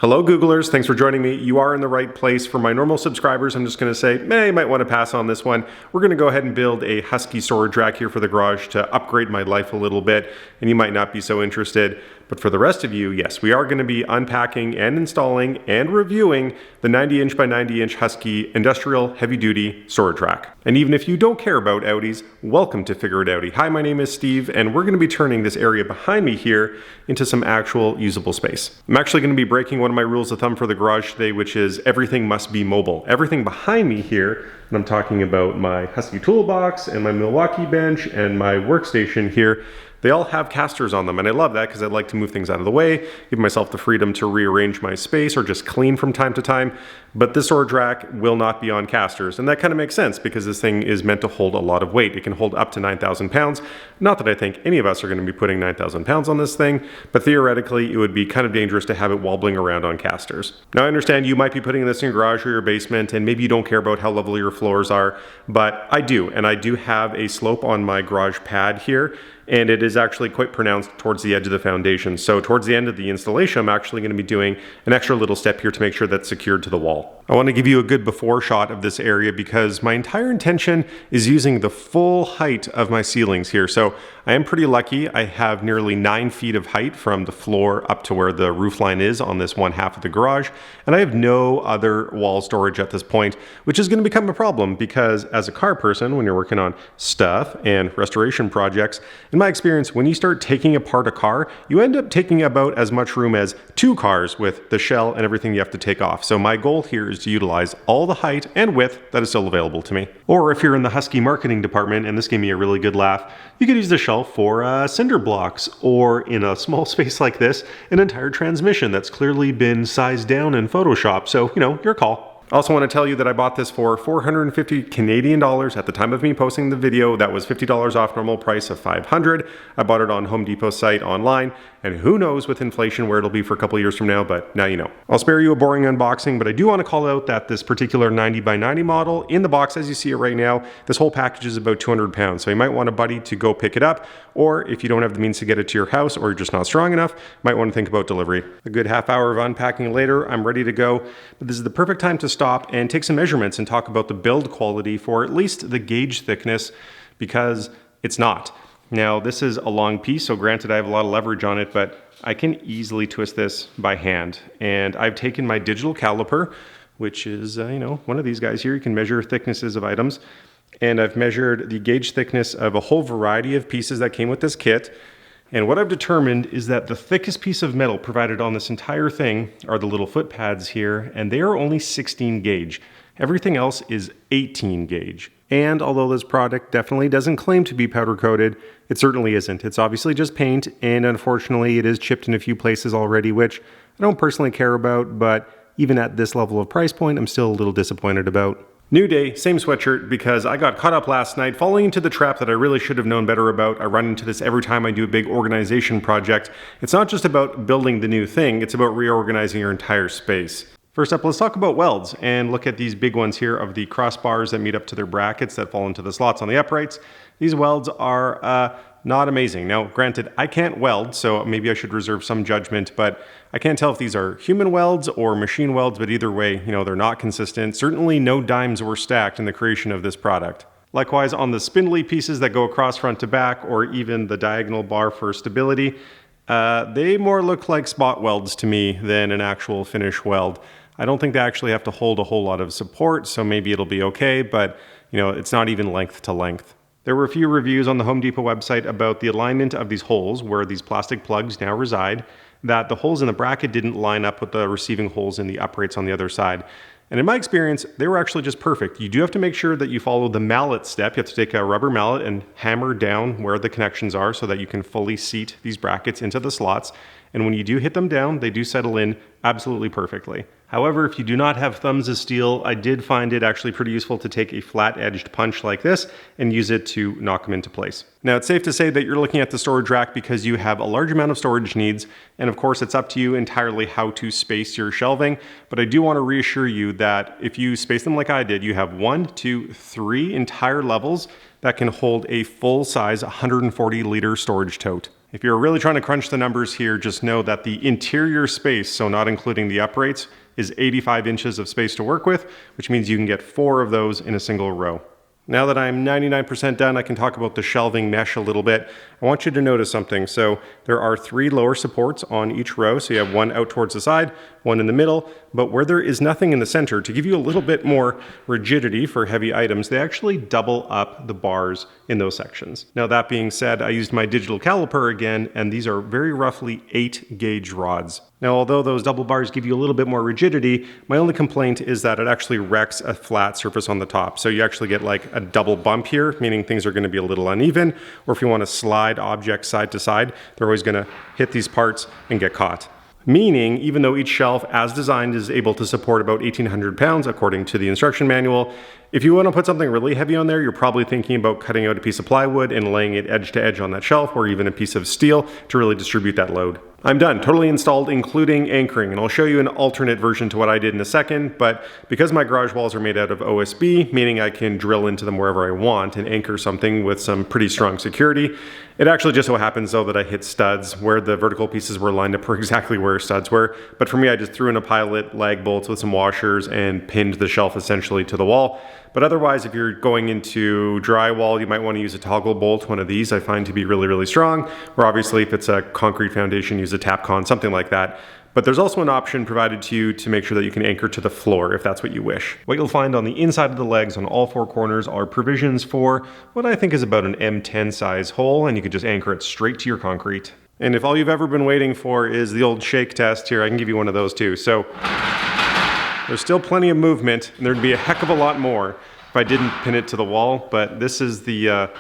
Hello Googlers, thanks for joining me. You are in the right place. For my normal subscribers, I'm just going to say, you might want to pass on this one. We're going to go ahead and build a Husky storage rack here for the garage to upgrade my life a little bit, and you might not be so interested. But for the rest of you, yes, we are going to be unpacking and installing and reviewing the 90-inch by 90-inch Husky industrial heavy-duty storage rack. And even if you don't care about Audis, welcome to Figure It Outie. Hi, my name is Steve, and we're going to be turning this area behind me here into some actual usable space. I'm actually going to be breaking one of my rules of thumb for the garage today, which is everything must be mobile. Everything behind me here, and I'm talking about my Husky toolbox and my Milwaukee bench and my workstation here, they all have casters on them, and I love that because I like to move things out of the way, give myself the freedom to rearrange my space or just clean from time to time. But this storage rack will not be on casters, and that kind of makes sense because this thing is meant to hold a lot of weight. It can hold up to 9,000 pounds. Not that I think any of us are going to be putting 9,000 pounds on this thing, but theoretically it would be kind of dangerous to have it wobbling around on casters. Now I understand you might be putting this in your garage or your basement, and maybe you don't care about how level your floors are, but I do, and I do have a slope on my garage pad here, and it is actually quite pronounced towards the edge of the foundation. So towards the end of the installation, I'm actually going to be doing an extra little step here to make sure that's secured to the wall. I want to give you a good before shot of this area because my entire intention is using the full height of my ceilings here. So I am pretty lucky. I have nearly 9 feet of height from the floor up to where the roof line is on this one half of the garage. And I have no other wall storage at this point, which is going to become a problem because as a car person, when you're working on stuff and restoration projects, in my experience, when you start taking apart a car, you end up taking about as much room as 2 cars with the shell and everything you have to take off. So my goal here is to utilize all the height and width that is still available to me. Or if you're in the Husky marketing department, and this gave me a really good laugh, you could use the shelf for cinder blocks, or in a small space like this, an entire transmission that's clearly been sized down in Photoshop. So, your call. I also want to tell you that I bought this for 450 Canadian dollars at the time of me posting the video. That was $50 off normal price of $500. I bought it on Home Depot site online, and who knows with inflation where it'll be for a couple years from now, but now you know. I'll spare you a boring unboxing, but I do want to call out that this particular 90 by 90 model in the box as you see it right now, this whole package is about 200 pounds. So you might want a buddy to go pick it up, or if you don't have the means to get it to your house or you're just not strong enough, might want to think about delivery. A good half hour of unpacking later, I'm ready to go, but this is the perfect time to stop and take some measurements and talk about the build quality for at least the gauge thickness, because it's not. Now this is a long piece, so granted I have a lot of leverage on it, but I can easily twist this by hand. And I've taken my digital caliper, which is one of these guys here. You can measure thicknesses of items, and I've measured the gauge thickness of a whole variety of pieces that came with this kit. And what I've determined is that the thickest piece of metal provided on this entire thing are the little foot pads here, and they are only 16 gauge. Everything else is 18 gauge. And although this product definitely doesn't claim to be powder coated, it certainly isn't. It's obviously just paint, and unfortunately it is chipped in a few places already, which I don't personally care about, but even at this level of price point, I'm still a little disappointed about. New day, same sweatshirt, because I got caught up last night falling into the trap that I really should have known better about. I run into this every time I do a big organization project. It's not just about building the new thing, it's about reorganizing your entire space. First up, let's talk about welds and look at these big ones here of the crossbars that meet up to their brackets that fall into the slots on the uprights. These welds are not amazing. Now, granted, I can't weld, so maybe I should reserve some judgment, but I can't tell if these are human welds or machine welds, but either way, they're not consistent. Certainly no dimes were stacked in the creation of this product. Likewise, on the spindly pieces that go across front to back, or even the diagonal bar for stability, they more look like spot welds to me than an actual finish weld. I don't think they actually have to hold a whole lot of support, so maybe it'll be okay, but it's not even length to length. There were a few reviews on the Home Depot website about the alignment of these holes where these plastic plugs now reside, that the holes in the bracket didn't line up with the receiving holes in the uprights on the other side. And in my experience, they were actually just perfect. You do have to make sure that you follow the mallet step. You have to take a rubber mallet and hammer down where the connections are so that you can fully seat these brackets into the slots. And when you do hit them down, they do settle in absolutely perfectly. However, if you do not have thumbs of steel, I did find it actually pretty useful to take a flat-edged punch like this and use it to knock them into place. Now, it's safe to say that you're looking at the storage rack because you have a large amount of storage needs, and of course, it's up to you entirely how to space your shelving, but I do want to reassure you that if you space them like I did, you have 1, 2, 3 entire levels that can hold a full-size 140-liter storage tote. If you're really trying to crunch the numbers here, just know that the interior space, so not including the uprights, is 85 inches of space to work with, which means you can get 4 of those in a single row. Now that I'm 99% done, I can talk about the shelving mesh a little bit. I want you to notice something. So there are 3 lower supports on each row. So you have one out towards the side, one in the middle, but where there is nothing in the center, to give you a little bit more rigidity for heavy items, they actually double up the bars in those sections. Now that being said, I used my digital caliper again, and these are very roughly 8 gauge rods. Now, although those double bars give you a little bit more rigidity, my only complaint is that it actually wrecks a flat surface on the top. So you actually get like a double bump here, meaning things are going to be a little uneven, or if you want to slide objects side to side, they're always going to hit these parts and get caught. Meaning, even though each shelf as designed is able to support about 1,800 pounds according to the instruction manual, if you want to put something really heavy on there, you're probably thinking about cutting out a piece of plywood and laying it edge to edge on that shelf, or even a piece of steel to really distribute that load. I'm done, totally installed, including anchoring, and I'll show you an alternate version to what I did in a second, but because my garage walls are made out of OSB, meaning I can drill into them wherever I want and anchor something with some pretty strong security, it actually just so happens though that I hit studs where the vertical pieces were lined up for exactly where studs were, but for me I just threw in a pilot, lag bolts with some washers, and pinned the shelf essentially to the wall. But otherwise, if you're going into drywall, you might want to use a toggle bolt, one of these I find to be really, really strong, or obviously if it's a concrete foundation, use a Tapcon, something like that. But there's also an option provided to you to make sure that you can anchor to the floor if that's what you wish. What you'll find on the inside of the legs on all 4 corners are provisions for what I think is about an M10 size hole, and you could just anchor it straight to your concrete. And if all you've ever been waiting for is the old shake test here, I can give you one of those too. So there's still plenty of movement, and there'd be a heck of a lot more if I didn't pin it to the wall, but this is the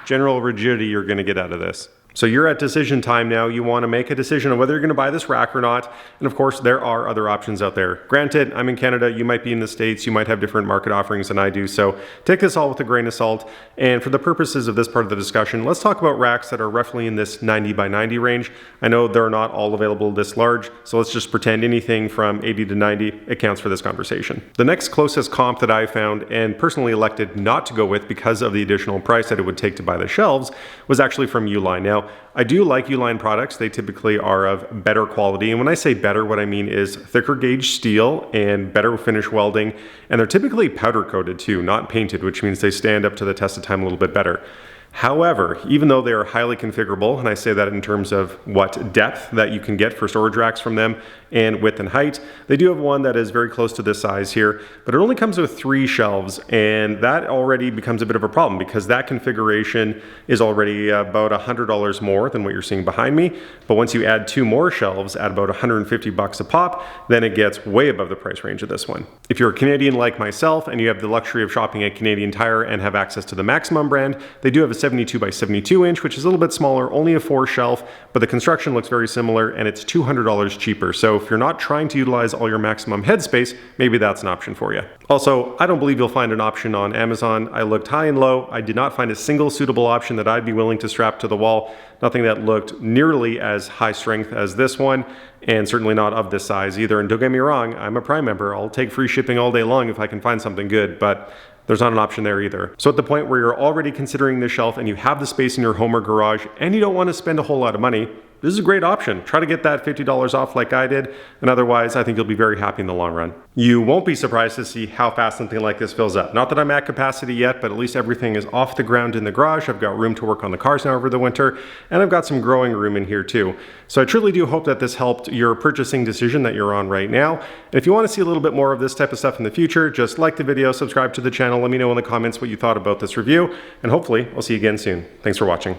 general rigidity you're going to get out of this. So you're at decision time now. You want to make a decision on whether you're going to buy this rack or not. And of course, there are other options out there. Granted, I'm in Canada, you might be in the States, you might have different market offerings than I do. So take this all with a grain of salt. And for the purposes of this part of the discussion, let's talk about racks that are roughly in this 90 by 90 range. I know they're not all available this large, so let's just pretend anything from 80 to 90 accounts for this conversation. The next closest comp that I found and personally elected not to go with because of the additional price that it would take to buy the shelves was actually from Uline. Now, I do like Uline products. They typically are of better quality. And when I say better, what I mean is thicker gauge steel and better finish welding. And they're typically powder coated too, not painted, which means they stand up to the test of time a little bit better. However, even though they are highly configurable, and I say that in terms of what depth that you can get for storage racks from them and width and height, they do have one that is very close to this size here, but it only comes with 3 shelves, and that already becomes a bit of a problem because that configuration is already about $100 more than what you're seeing behind me. But once you add 2 more shelves at about $150 a pop, then it gets way above the price range of this one. If you're a Canadian like myself and you have the luxury of shopping at Canadian Tire and have access to the Maximum brand, they do have a 72 by 72 inch, which is a little bit smaller, only a 4 shelf, but the construction looks very similar and it's $200 cheaper. So if you're not trying to utilize all your Maximum headspace, maybe that's an option for you. Also, I don't believe you'll find an option on Amazon. I looked high and low. I did not find a single suitable option that I'd be willing to strap to the wall. Nothing that looked nearly as high strength as this one, and certainly not of this size either. And don't get me wrong, I'm a Prime member. I'll take free shipping all day long if I can find something good, but there's not an option there either. So at the point where you're already considering this shelf and you have the space in your home or garage and you don't want to spend a whole lot of money, this is a great option. Try to get that $50 off like I did, and otherwise I think you'll be very happy in the long run. You won't be surprised to see how fast something like this fills up. Not that I'm at capacity yet, but at least everything is off the ground in the garage. I've got room to work on the cars now over the winter, and I've got some growing room in here too. So I truly do hope that this helped your purchasing decision that you're on right now. And if you want to see a little bit more of this type of stuff in the future, just like the video, subscribe to the channel, let me know in the comments what you thought about this review, and hopefully I'll see you again soon. Thanks for watching.